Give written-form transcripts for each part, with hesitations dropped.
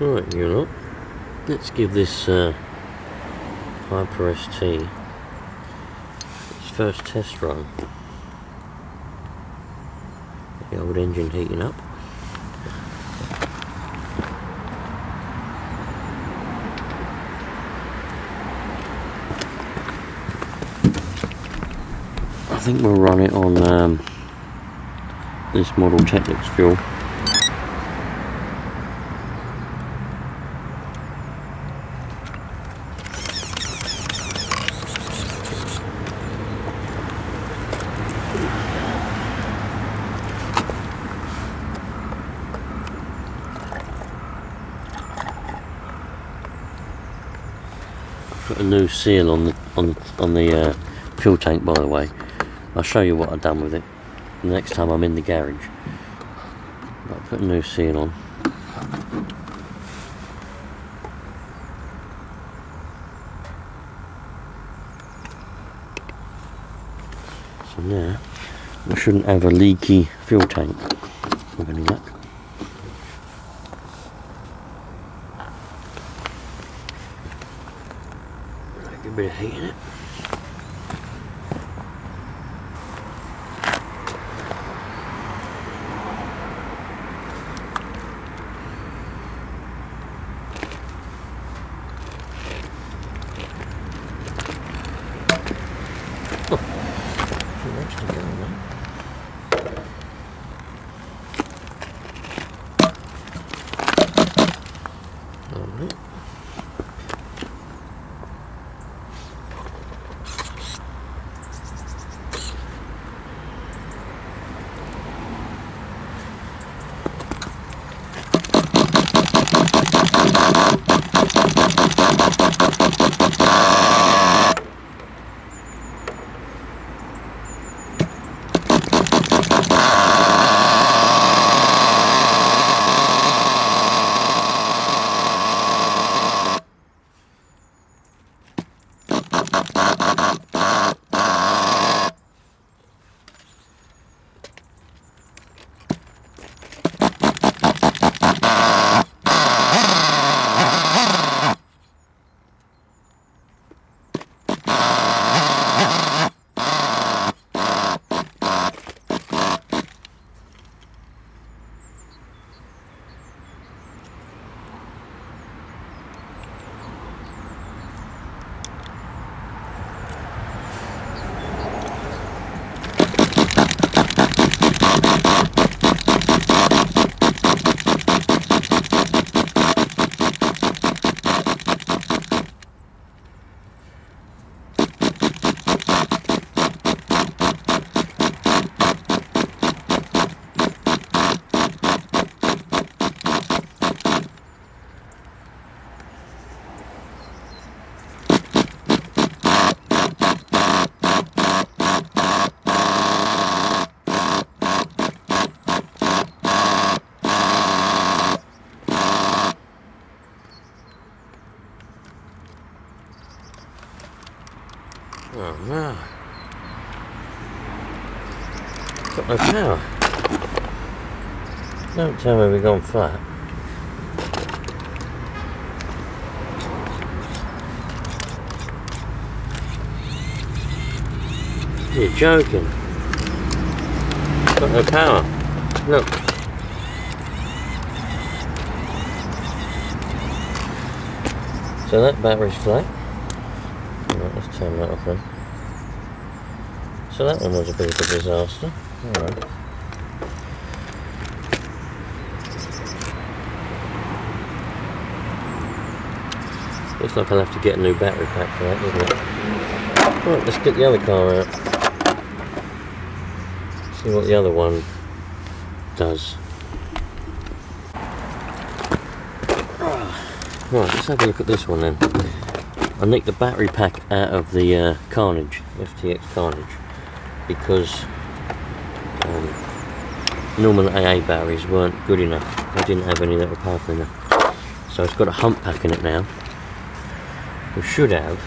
Right, you lot, let's give this Hyper ST its first test run. The old engine heating up. I think we'll run it on this Model Technics fuel. Put a new seal on the fuel tank, by the way. I'll show you what I've done with it the next time I'm in the garage. I'll put a new seal on. So now we shouldn't have a leaky fuel tank with any luck. Get a bit of heat in it. Oh no. Got no power. Don't tell me we've gone flat. You're joking. Got no power. Look. So that battery's flat. Alright, let's turn that off then. So that one was a bit of a disaster. Alright. Looks like I'll have to get a new battery pack for that, doesn't it? Right, let's get the other car out. See what the other one does. Right, let's have a look at this one then. I nicked the battery pack out of the Carnage, FTX Carnage, because normal AA batteries weren't good enough. I didn't have any that were powerful enough. So it's got a hump pack in it now. We should have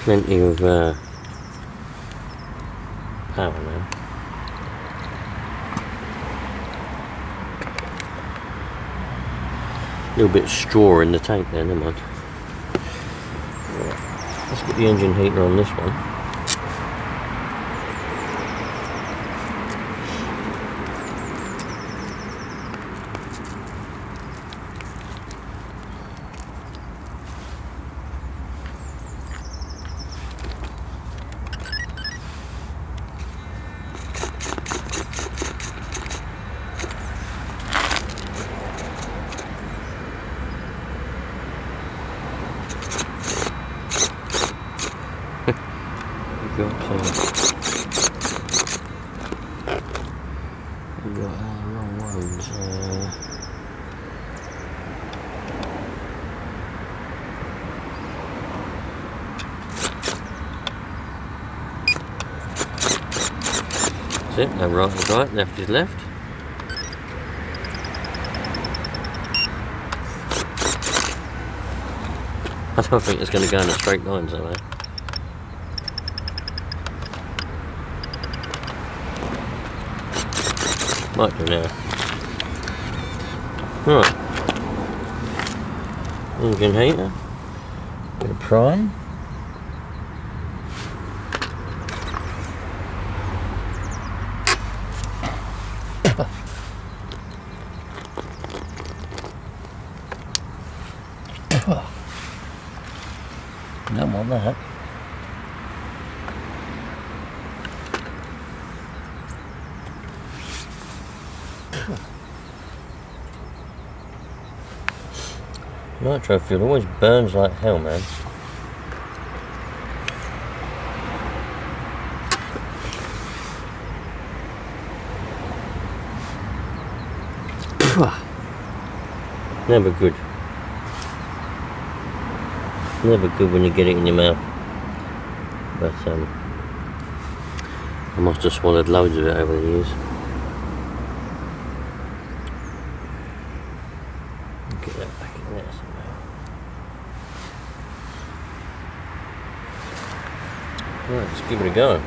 plenty of power now. little bit of straw in the tank there, never mind. Right. Let's get the engine heater on this one. We've got wrong ones. That's it, no, right is right, left is left. I don't think it's going to go in a straight line somewhere. Might do now. Right. Engine heater. Bit of prime. Don't want that. Nitro fuel always burns like hell, man. Never good. Never good when you get it in your mouth. But I must have swallowed loads of it over the years. Get that back in there somehow. Right, let's give it a go.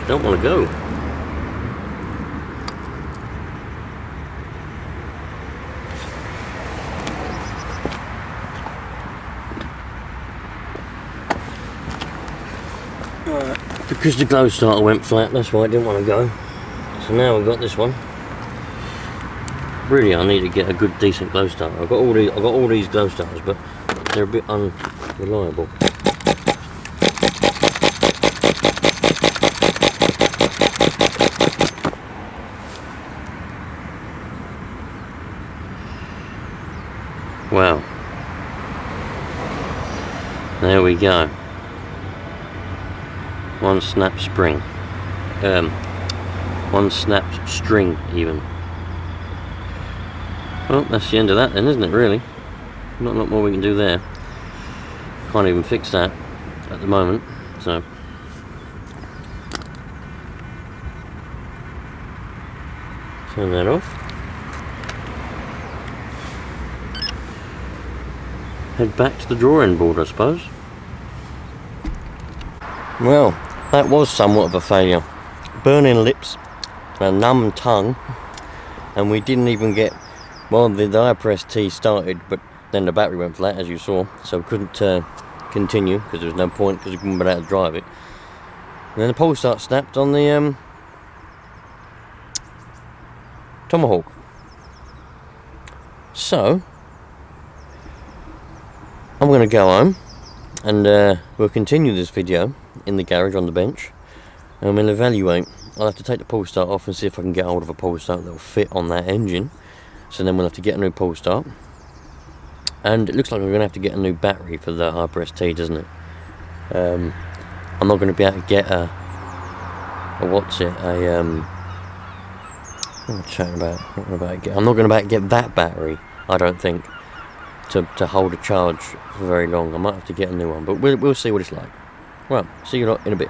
Don't want to go. Because the glow starter went flat, that's why I didn't want to go. So now we've got this one. Really, I need to get a good, decent glow starter. I've got all these glow starters, but they're a bit unreliable. Wow. There we go. One snap spring. One snapped string even. Well, that's the end of that then, isn't it, really? Not a lot more we can do there. Can't even fix that at the moment, so. Turn that off. Head back to the drawing board, I suppose. Well, that was somewhat of a failure. Burning lips, a numb tongue, and we didn't even get, well, the IPress T started, but then the battery went flat, as you saw, so we couldn't continue, because there was no point, because we couldn't be able to drive it. And then the pole start snapped on the Tomahawk. So, I'm going to go home, and we'll continue this video in the garage on the bench, and we'll evaluate. I'll have to take the pull start off and see if I can get hold of a pull start that will fit on that engine. So then we'll have to get a new pull start. And it looks like we're going to have to get a new battery for the Hyper ST, doesn't it? I'm not going to be able to get a what's it? What am I chatting about? I'm not going to be able to get that battery, I don't think, to hold a charge for very long. I might have to get a new one, but we'll see what it's like. Well, see you lot in a bit.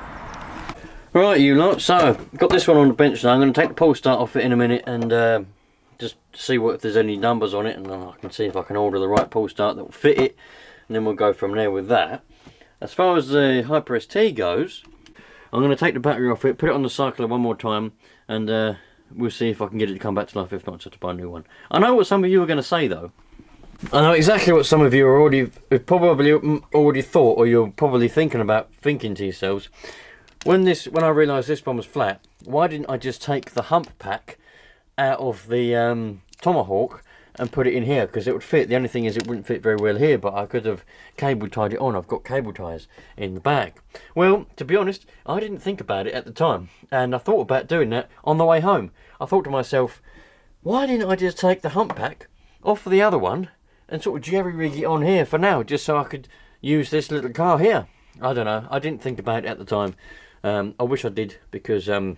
Right, you lot. So, got this one on the bench now. I'm going to take the pull start off it in a minute and just see if there's any numbers on it, and then I can see if I can order the right pull start that will fit it, and then we'll go from there with that. As far as the Hyper ST goes, I'm going to take the battery off it, put it on the cycler one more time, and we'll see if I can get it to come back to life. If not, just to buy a new one. I know what some of you are going to say though. I know exactly what some of you are probably already thought, or you're probably thinking to yourselves, when I realised this one was flat, why didn't I just take the hump pack out of the Tomahawk and put it in here, because it would fit. The only thing is it wouldn't fit very well here, but I could have cable tied it on. I've got cable ties in the back. Well, to be honest, I didn't think about it at the time, and I thought about doing that on the way home. I thought to myself, why didn't I just take the hump pack off of the other one and sort of jerry rig it on here for now, just so I could use this little car here? I don't know, I didn't think about it at the time. I wish I did, because then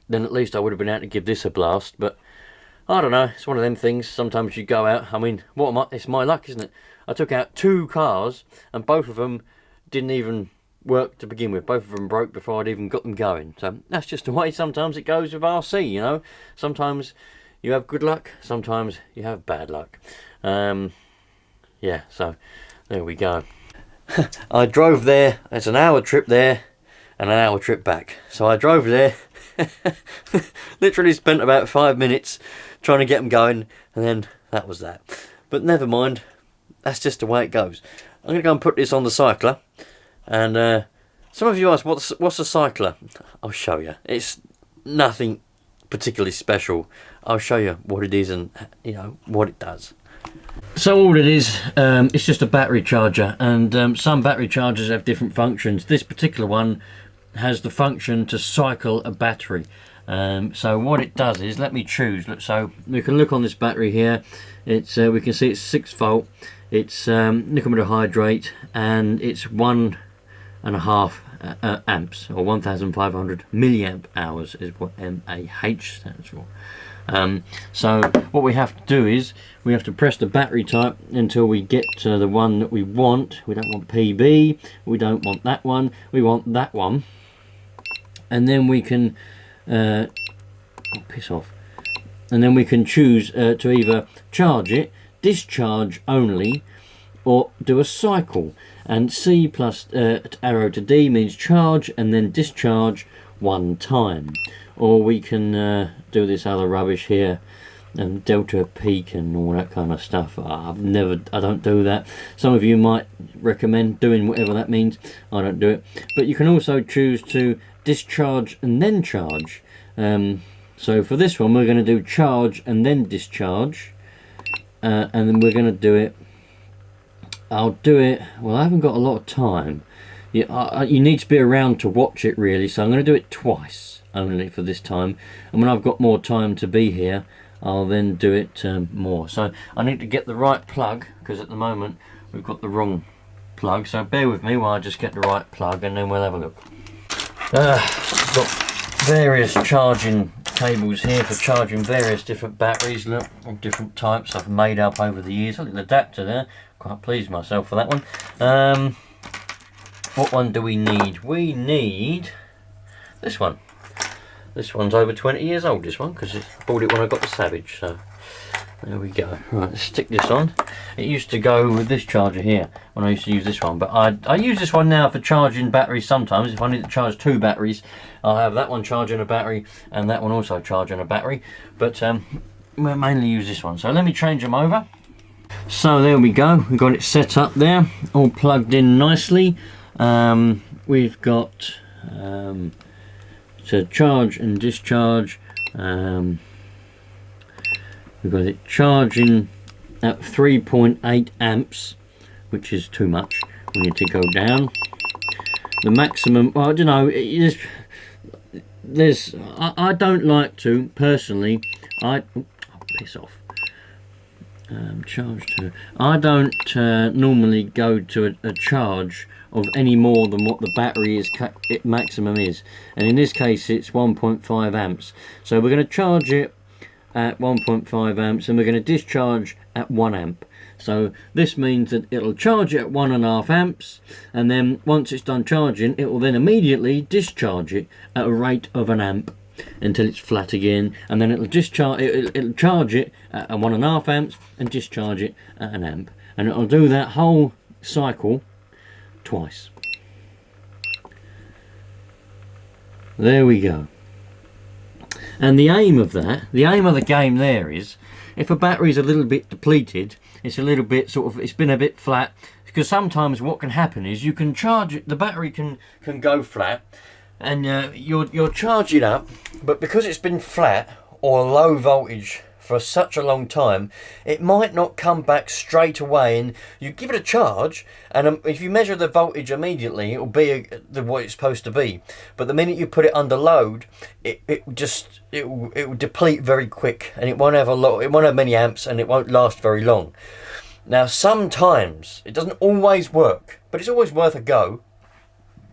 at least I would have been able to give this a blast, but I don't know, it's one of them things. Sometimes you go out, I mean, it's my luck, isn't it? I took out 2 cars and both of them didn't even work to begin with. Both of them broke before I'd even got them going. So that's just the way sometimes it goes with RC, you know. Sometimes you have good luck, sometimes you have bad luck. Yeah, so there we go. I drove there, it's an hour trip there and an hour trip back. So I drove there, literally spent about 5 minutes trying to get them going, and then that was that. But never mind, that's just the way it goes. I'm going to go and put this on the cycler, and some of you ask, what's a cycler? I'll show you. It's nothing particularly special. I'll show you what it is and, you know, what it does. So all it is, it's just a battery charger, and some battery chargers have different functions. This particular one has the function to cycle a battery. So what it does is, let me choose. So we can look on this battery here. It's we can see it's 6 volt. It's nickel metal hydrate, and it's 1.5 amps, or 1,500 milliamp hours is what MAH stands for. So what we have to do is we have to press the battery type until we get to the one that we want. We don't want PB, we don't want that one, we want that one, and then we can piss off, and then we can choose to either charge it, discharge only, or do a cycle. And C plus arrow to D means charge and then discharge 1 time. Or we can do this other rubbish here, and delta peak and all that kind of stuff. I don't do that. Some of you might recommend doing whatever that means. I don't do it. But you can also choose to discharge and then charge. So for this one, we're going to do charge and then discharge, and then we're going to do it. I'll do it. Well, I haven't got a lot of time. You need to be around to watch it really, so I'm going to do it twice only for this time, and when I've got more time to be here, I'll then do it more. So I need to get the right plug, because at the moment we've got the wrong plug, so bear with me while I just get the right plug, and then we'll have a look. I've got various charging cables here for charging various different batteries, look, of different types I've made up over the years. Look at the adapter there, quite pleased myself for that one. What one do we need? We need this one. This one's over 20 years old, this one, because I bought it when I got the Savage, so there we go. Right, let's stick this on. It used to go with this charger here when I used to use this one, but I use this one now for charging batteries sometimes. If I need to charge 2 batteries, I'll have that one charging a battery and that one also charging a battery, but we'll mainly use this one. So let me change them over. So there we go, we've got it set up there, all plugged in nicely. We've got to charge and discharge. We've got it charging at 3.8 amps, which is too much. We need to go down. The maximum, well, I don't know, I don't like to personally. Oh, piss off. Charge to. I don't normally go to a charge of any more than what the battery is maximum is, and in this case it's 1.5 amps. So we're going to charge it at 1.5 amps and we're going to discharge at 1 amp. So this means that it'll charge it at 1.5 amps, and then once it's done charging, it will then immediately discharge it at a rate of 1 amp until it's flat again, and then it'll discharge. It'll charge it at 1.5 amps and discharge it at 1 amp, and it'll do that whole cycle twice. There we go. And the aim of that, the aim of the game there is, if a battery's a little bit depleted, it's a little bit sort of, it's been a bit flat, because sometimes what can happen is you can charge it, the battery can go flat, and you'll charge it up, but because it's been flat or low voltage for such a long time, it might not come back straight away, and you give it a charge, and if you measure the voltage immediately, it'll be what it's supposed to be. But the minute you put it under load, it will deplete very quick, and it won't have many amps, and it won't last very long. Now sometimes it doesn't always work, but it's always worth a go.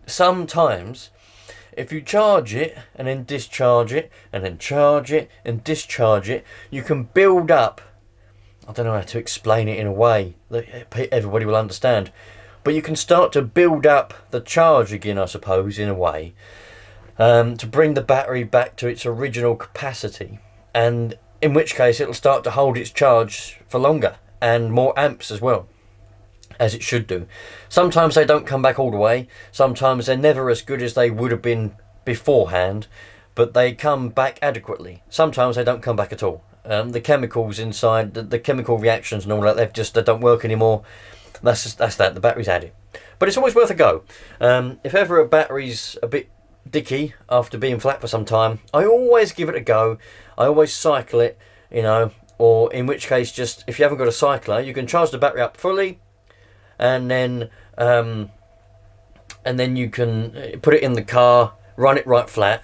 Sometimes if you charge it and then discharge it and then charge it and discharge it, you can build up, I don't know how to explain it in a way that everybody will understand, but you can start to build up the charge again, I suppose, in a way, to bring the battery back to its original capacity, and in which case it'll start to hold its charge for longer and more amps as well, as it should do. Sometimes they don't come back all the way, sometimes they're never as good as they would have been beforehand, but they come back adequately. Sometimes they don't come back at all. The chemicals inside, the chemical reactions and all that, they don't work anymore. That's that, the battery's had it. But it's always worth a go. If ever a battery's a bit dicky after being flat for some time, I always give it a go. I always cycle it, you know, or in which case, just if you haven't got a cycler, you can charge the battery up fully, and then you can put it in the car, run it right flat,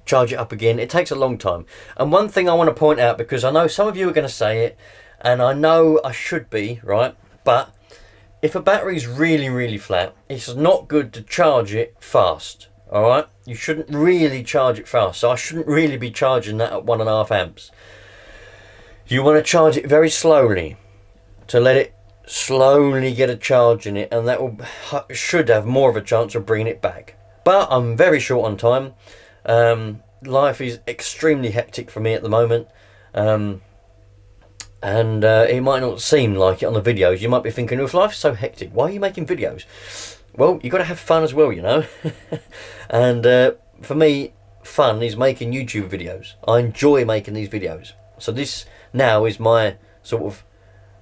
charge it up again. It takes a long time. And one thing I want to point out, because I know some of you are going to say it, and I know I should be, right? But if a battery's really, really flat, it's not good to charge it fast, all right? You shouldn't really charge it fast. So I shouldn't really be charging that at 1.5 amps. You want to charge it very slowly to let it slowly get a charge in it, and that should have more of a chance of bringing it back. But I'm very short on time. Life is extremely hectic for me at the moment, and it might not seem like it on the videos. You might be thinking, if life is so hectic, why are you making videos? Well, you've got to have fun as well, you know. And for me, fun is making YouTube videos. I enjoy making these videos. So this now is my sort of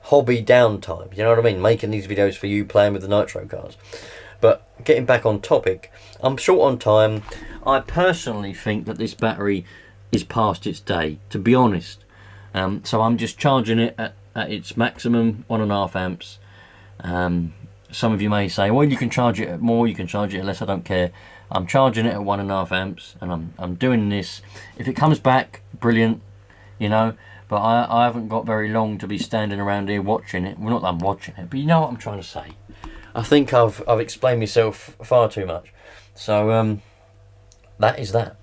hobby downtime, you know what I mean? Making these videos for you, playing with the Nitro cars. But getting back on topic, I'm short on time. I personally think that this battery is past its day, to be honest. So I'm just charging it at its maximum 1.5 amps. Some of you may say, well, you can charge it at more, you can charge it at less, I don't care. I'm charging it at 1.5 amps, and I'm doing this. If it comes back, brilliant, you know. But I haven't got very long to be standing around here watching it. Well, not that I'm watching it, but you know what I'm trying to say. I think I've explained myself far too much. So that is that.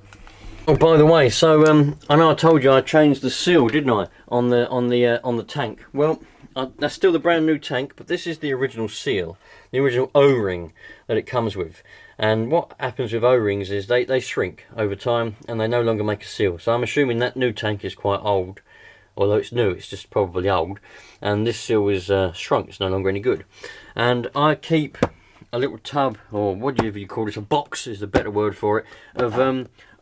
Oh, by the way, so I know I told you I changed the seal, didn't I, on the tank? Well, that's still the brand new tank, but this is the original seal, the original O-ring that it comes with. And what happens with O-rings is they shrink over time, and they no longer make a seal. So I'm assuming that new tank is quite old. Although it's new, it's just probably old, and this seal is shrunk, it's no longer any good. And I keep a little tub, or whatever you call it, a box is the better word for it, of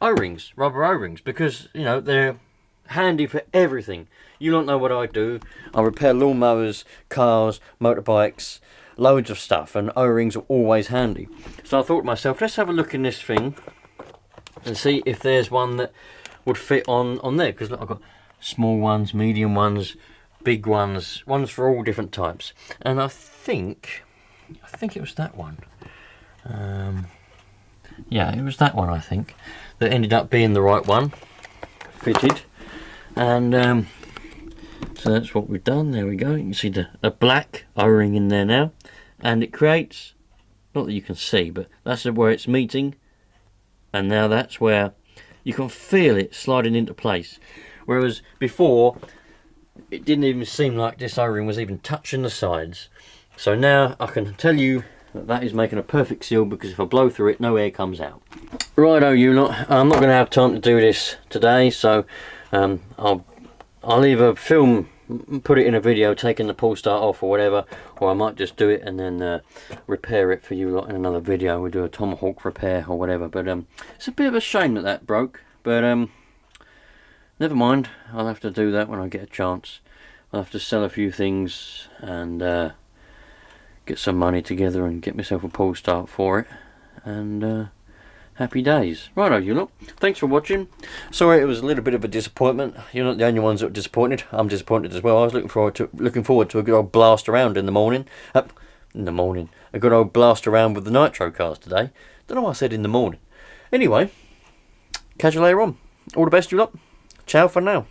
O-rings, rubber O-rings, because, you know, they're handy for everything. You don't know what I do. I repair lawnmowers, cars, motorbikes, loads of stuff, and O-rings are always handy. So I thought to myself, let's have a look in this thing and see if there's one that would fit on there, because look, I've got small ones, medium ones, big ones for all different types. And I think it was that one. Yeah, it was that one, I think, that ended up being the right one, fitted. And so that's what we've done. There we go. You can see the black O-ring in there now, and it creates, not that you can see, but that's where it's meeting, and now that's where you can feel it sliding into place. Whereas before, it didn't even seem like this O-ring was even touching the sides. So now I can tell you that is making a perfect seal, because if I blow through it, no air comes out. Righto, you lot. I'm not going to have time to do this today, so I'll either film, put it in a video taking the pull start off or whatever, or I might just do it and then repair it for you lot in another video. We'll do a tomahawk repair or whatever. But it's a bit of a shame that broke, but never mind. I'll have to do that when I get a chance. I'll have to sell a few things and get some money together and get myself a pull start for it, and happy days. Righto, you lot. Thanks for watching. Sorry it was a little bit of a disappointment. You're not the only ones that were disappointed. I'm disappointed as well. I was looking forward to a good old blast around in the morning. A good old blast around with the Nitro cars today. Don't know why I said in the morning. Anyway, catch you later on. All the best, you lot. Ciao for now.